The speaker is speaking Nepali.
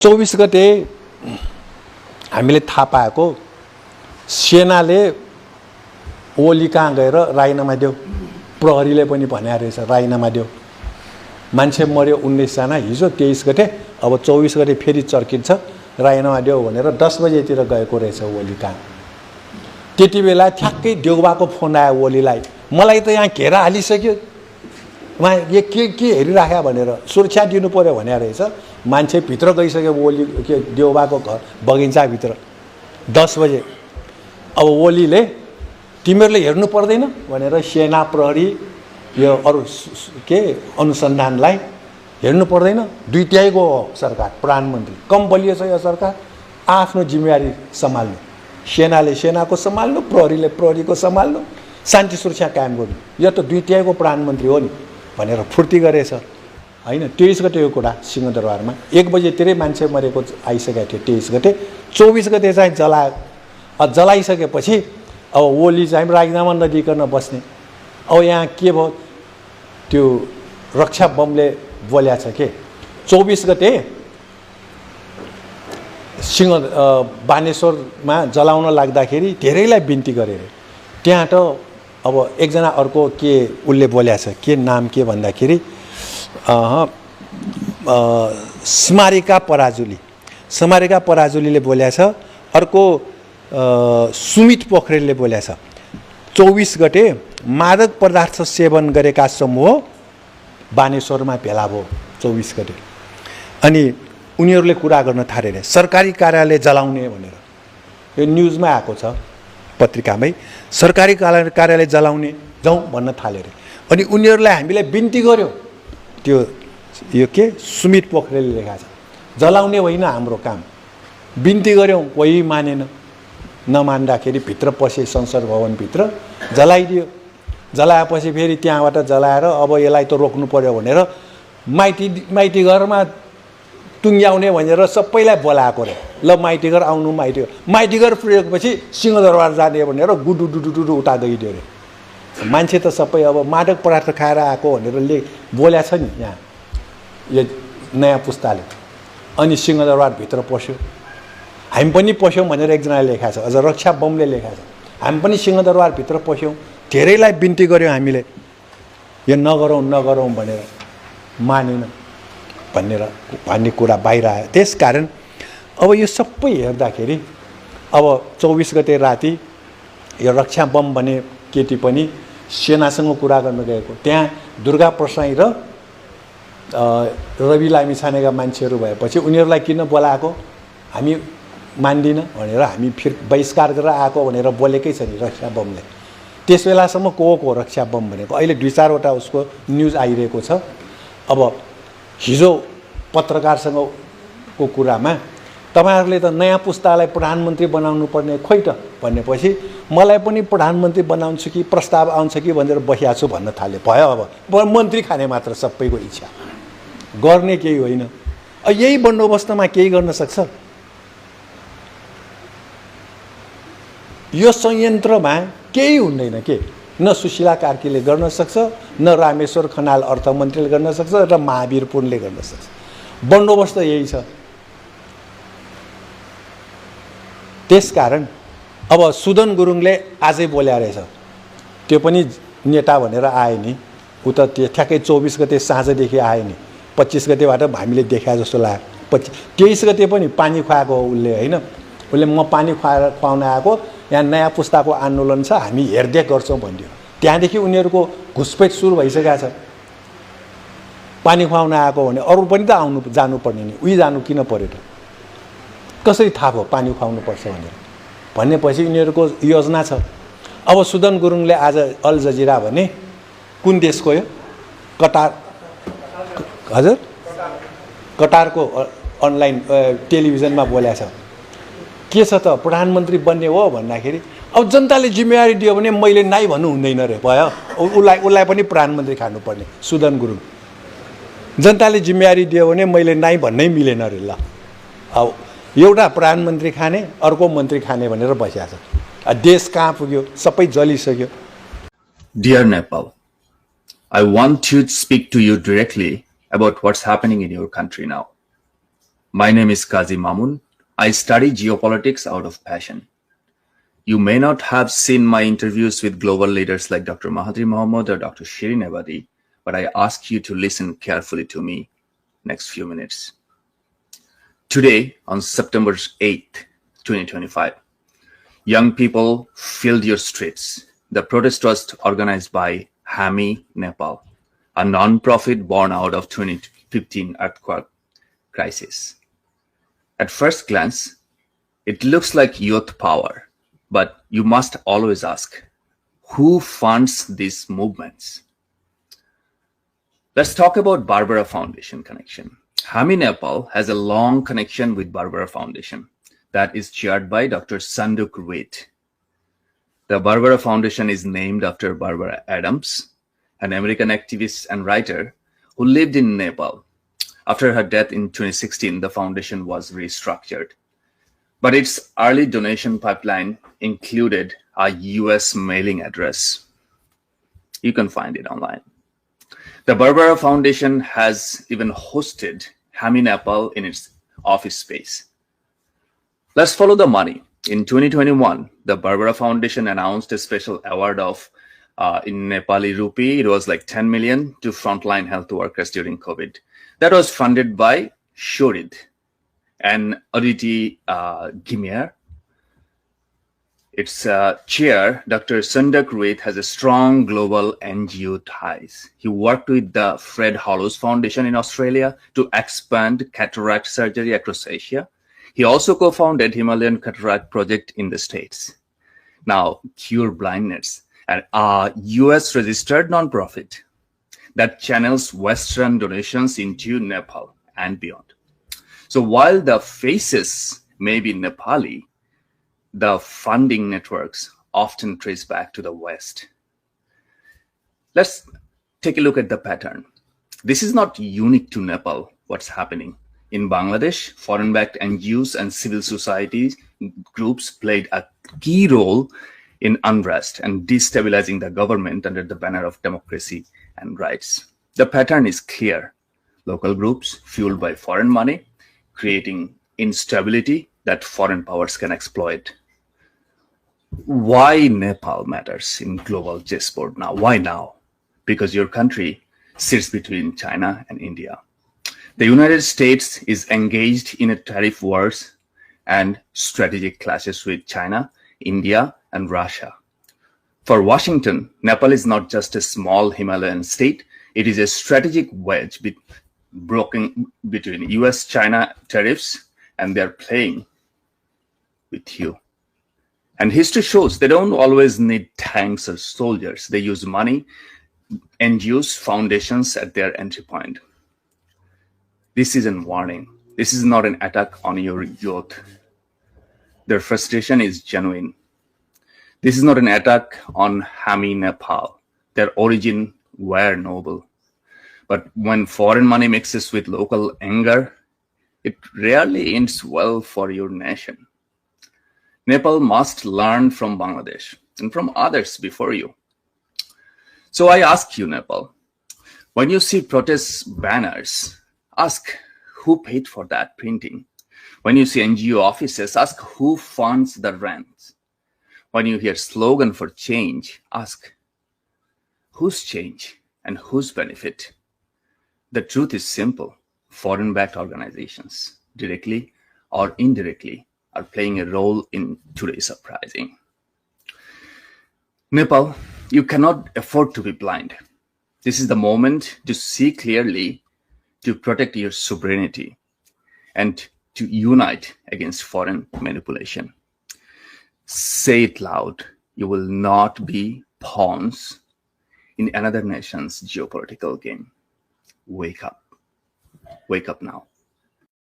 24 गते हामीले थाहा पाएको सेनाले ओली कहाँ गएर राजीनामा देऊ, प्रहरीले पनि भन्या रहेछ राजीनामा देऊ। मान्छे मर्यो 19 जना हिजो 23 गते, अब 24 गते फेरि चर्किन्छ राजीनामा देऊ भनेर 10 बजेतिर गएको रहेछ ओली कहाँ। त्यति बेला ठ्याक्कै देउबाको फोन आयो ओलीलाई, मलाई त यहाँ घेरा हालिसक्यो, उहाँ के हेरिराख्या भनेर सुरक्षा दिनु पर्यो भन्या रहेछ। मान्छे भित्र गइसक्यो ओली के देउबाको घर बगैँचाभित्र 10 बजे। अब ओलीले तिमीहरूले हेर्नु पर्दैन भनेर सेना प्रहरी यो अरू के अनुसन्धानलाई हेर्नु पर्दैन, 2/3 हो सरकार, प्रधानमन्त्री कम बलियो छ यो सरकार, आफ्नो जिम्मेवारी सम्हाल्नु, सेनाले सेनाको सम्हाल्नु, प्रहरीले प्रहरीको सम्हाल्नु, शान्ति सुरक्षा कायम गर्नु, यो त 2/3 को प्रधानमन्त्री हो नि भनेर फुर्ती गरेछ हैन। 23 गते यो कुरा सिंहदरबारमा 1 बजेतिरै मान्छे मरेको आइसकेको थियो 23 गते। 24 गते चाहिँ जलाइसकेपछि अब ओली चाहिँ राजीनामा नदिकन बस्ने। अब यहाँ के भयो, त्यो रक्षा बमले बोल्या छ के 24 गते बानेश्वरमा जलाउन लाग्दाखेरि धेरैलाई बिन्ती गरे रे। त्यहाँ त अब एकजना अर्को के उसले बोल्या छ, के नाम के भन्दाखेरि स्मारिका पराजुलीले बोल्या छ, अर्को सुमित पोखरेलले बोल्या छ 24 गते मादक पदार्थ सेवन गरेका समूह बानेश्वरमा भेला भयो 24 गते। अनि उनीहरूले कुरा गर्न थाले रे सरकारी कार्यालय जलाउने भनेर, यो न्युजमा आएको छ पत्रिकामै, सरकारी कार्यालय जलाउने जाउँ भन्न थाले रे। अनि उनीहरूलाई हामीले बिन्ती गर्यो, त्यो यो के सुमित पोखरेलले लेखा छ, जलाउने होइन हाम्रो काम, बिन्ती गर्यौँ कोही मानेन, नमान्दाखेरि भित्र पसे संसद भवनभित्र जलाइदियो। जलाएपछि फेरि त्यहाँबाट जलाएर अब यसलाई त रोक्नु पर्यो भनेर माइती घरमा टुङ्ग्याउने भनेर सबैलाई बोलाएको रे, ल माइती घर आउनु, माइती घर पुगेपछि सिंहदरबार जाने भनेर गुडुडुडुडु उता गइदियो रे। मान्छे त सबै अब मादक पदार्थ खाएर आएको भनेर बोल्या छ नि यहाँ यो नयाँ पुस्ताले। अनि सिंहदरबारभित्र पस्यो, हामी पनि पस्यौँ भनेर एकजनाले लेखा छ, अझ रक्षा बमले लेखा छ, हामी पनि सिंहदरबारभित्र पस्यौँ, धेरैलाई बिन्ती गर्यौँ हामीले यो नगरौँ भनेर, मानेन भन्ने कुरा बाहिर आयो। त्यसकारण अब यो सबै हेर्दाखेरि अब 24 गते राति यो रक्षा बम भन्ने केटी पनि सेनासँग कुरा गर्न गएको, त्यहाँ दुर्गा प्रसाई र रवि लामिछानेका मान्छेहरू भएपछि उनीहरूलाई किन बोलाएको, हामी मान्दिन भनेर हामी फेरि बहिष्कार गरेर आएको भनेर बोलेकै छ नि रक्षा बमले। त्यस बेलासम्म को रक्षा बम भनेको, अहिले 2-4वटा उसको न्युज आइरहेको छ। अब हिजो पत्रकारसँगको कुरामा तपाईहरुले त नयाँ पुस्तालाई प्रधानमन्त्री बनाउनु पर्ने खोइ त भनेपछि मलाई पनि प्रधानमन्त्री बनाउँछु कि प्रस्ताव आउँछ कि भनेर बसिया छु भन्न थाले। भयो अब मन्त्री खाने मात्र सबैको इच्छा, गर्ने केही होइन। यही बन्दोबस्तमा केही गर्न सक्छ? यो संयन्त्रमा केही हुँदैन के, न सुशीला कार्कीले गर्न सक्छ, न रामेश्वर खनाल अर्थमन्त्रीले गर्न सक्छ, र महावीर पुनले गर्न सक्छ। बन्दोबस्त यही छ। त्यसकारण अब सुदन गुरुङले आजै बोल्या रहेछ, त्यो पनि नेता भनेर आए नि, उ त ठ्याक्कै 24 गते साँझदेखि आए नि, 25 गतेबाट हामीले देखा जस्तो लाग्यो। 23 गते पनि पानी खुवाएको उसले होइन, उसले म पानी खुवाउन आएको, यहाँ नयाँ पुस्ताको आन्दोलन छ, हामी हेरदेख गर्छौँ भन्यो। त्यहाँदेखि उनीहरूको घुसपेट सुरु भइसकेको छ। पानी खुवाउन आएको भने अरू पनि त आउनु जानुपर्ने नि, उही जानु किन पर्यो त? कसरी थाहा भयो पानी खुवाउनुपर्छ भनेर? भनेपछि यिनीहरूको योजना छ। अब सुदन गुरुङले आज अल जजिरा भने कुन देशको यो कटार, हजुर कटारको अनलाइन टेलिभिजनमा बोल्या छ। के छ त प्रधानमन्त्री बन्ने हो भन्दाखेरि अब जनताले जिम्मेवारी दियो भने मैले नाइ भन्नु हुँदैन रे, भयो उसलाई पनि प्रधानमन्त्री खानुपर्ने सुदन गुरुङ। जनताले जिम्मेवारी दियो भने मैले नाइ भन्नै मिलेन रे। ल अब एउटा प्रधानमन्त्री खाने अर्को मन्त्री खाने भनेर बसिया छ। देश कहाँ पुग्यो, सबै जलिसक्यो। Dear Nepal, I want to speak to you directly about what's happening in your country now. My name is Kazi Mamun. I study geopolitics out of passion. You may not have seen my interviews with global leaders like Dr. Mahathir Mohamad or Dr. Shirin Ebadi, but I ask you to listen carefully to me next few minutes. Today, on September 8th, 2025, young people filled your streets. The protest was organized by HAMI Nepal, a non-profit born out of 2015 earthquake crisis. At first glance, it looks like youth power, but you must always ask, who funds these movements? Let's talk about Barbara Foundation connection. HAMI Nepal has a long connection with Barbara Foundation that is chaired by Dr. Sanduk Ruit. The Barbara Foundation is named after Barbara Adams, an American activist and writer who lived in Nepal. After her death in 2016, the foundation was restructured. But its early donation pipeline included a US mailing address. You can find it online. The Barbara Foundation has even hosted HAMI Nepal in its office space. Let's follow the money. In 2021, the Barbara Foundation announced a special award of, in Nepali rupee, it was like 10 million to frontline health workers during COVID. That was funded by Shorid and Aditi Gimier. Its chair, Dr. Sanduk Ruit, has a strong global NGO ties. He worked with the Fred Hollows Foundation in Australia to expand cataract surgery across Asia. He also co-founded Himalayan Cataract Project in the States. Now, Cure Blindness, a US-registered nonprofit that channels Western donations into Nepal and beyond. So while the faces may be Nepali, the funding networks often trace back to the West. Let's take a look at the pattern. This is not unique to Nepal, what's happening. In Bangladesh, foreign-backed NGOs and civil society groups played a key role in unrest and destabilizing the government under the banner of democracy and rights. The pattern is clear. Local groups fueled by foreign money, creating instability that foreign powers can exploit. Why Nepal matters in global chessboard now? Why now? Because your country sits between China and India. The United States is engaged in a tariff wars and strategic clashes with China, India, and Russia. For Washington, Nepal is not just a small Himalayan state, it is a strategic wedge broken between US-China tariffs, and they're playing with you. And history shows they don't always need tanks or soldiers. They use money, NGOs, foundations at their entry point. This is a warning. This is not an attack on your youth. Their frustration is genuine. This is not an attack on HAMI Nepal. Their origin were noble. But when foreign money mixes with local anger, it rarely ends well for your nation. Nepal must learn from Bangladesh and from others before you. So I ask you, Nepal, when you see protest banners, ask who paid for that printing. When you see NGO offices, ask who funds the rent. When you hear slogan for change, ask whose change and whose benefit. The truth is simple. Foreign-backed organizations, directly or indirectly, are playing a role in today's uprising. Nepal, you cannot afford to be blind. This is the moment to see clearly, to protect your sovereignty, and to unite against foreign manipulation. Say it loud. You will not be pawns in another nation's geopolitical game. Wake up. Wake up now.